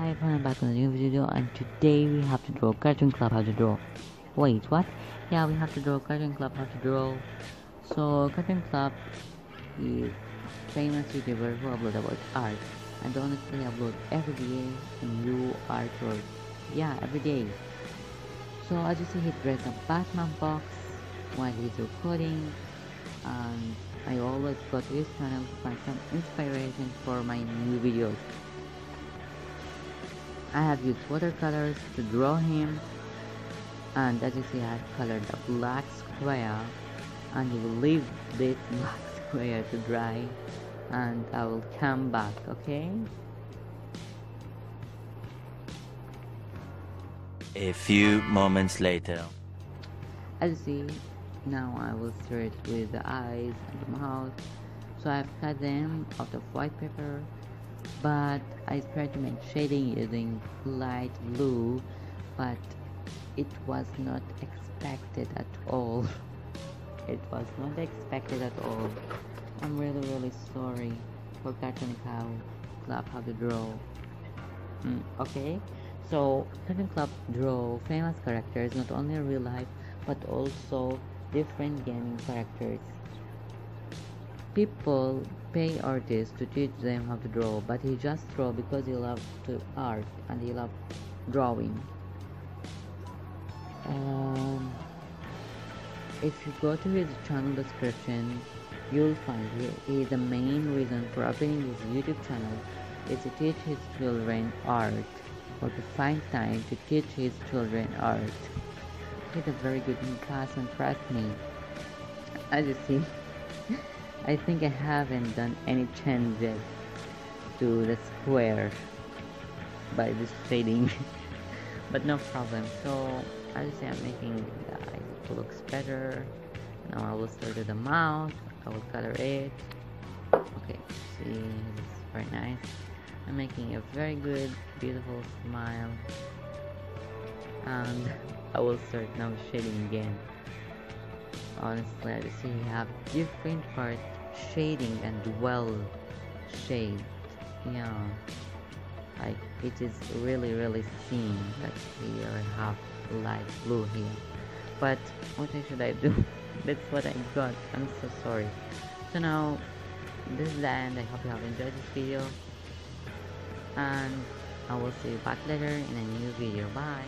Hi everyone, back on a new video, and today we have to draw Cartoon Club how to draw. Wait, what? Yeah, we have to draw Cartoon Club how to draw. So Cartoon Club is famous YouTuber who upload about art, and honestly upload every day new artwork. Yeah, every day. So as you see, he draws a Batman box while he's recording, and I always go to his channel to find some inspiration for my new videos. I have used watercolors to draw him, and as you see I have colored a black square, and you will leave this black square to dry and I will come back, okay? A few moments later. As you see, now I will start with the eyes and the mouth. So I've cut them out of white paper, but I tried to make shading using light blue, but it was not expected at all. It was not expected at all. I'm really sorry for Cartoon Club how to draw. Okay, so Cartoon Club draw famous characters, not only in real life but also different gaming characters. People pay artists to teach them how to draw, but he just draw because he loved to art and he loved drawing. If you go to his channel description, you'll find he the main reason for opening his YouTube channel is to teach his children art, or to find time to teach his children art. He's a very good person, trust me. As you see, I think I haven't done any changes to the square by this shading, but no problem. So as you see, I'm making the eye looks better. Now I will start with the mouth. I will color it. Okay, see, it's very nice. I'm making a very good, beautiful smile, and I will start now shading again. Honestly, as you see, we have different parts shading and well shaded. Yeah, like it is really seen that here I have light blue here. But what should I do? That's what I got. I'm so sorry. So now this is the end. I hope you have enjoyed this video, and I will see you back later in a new video. Bye.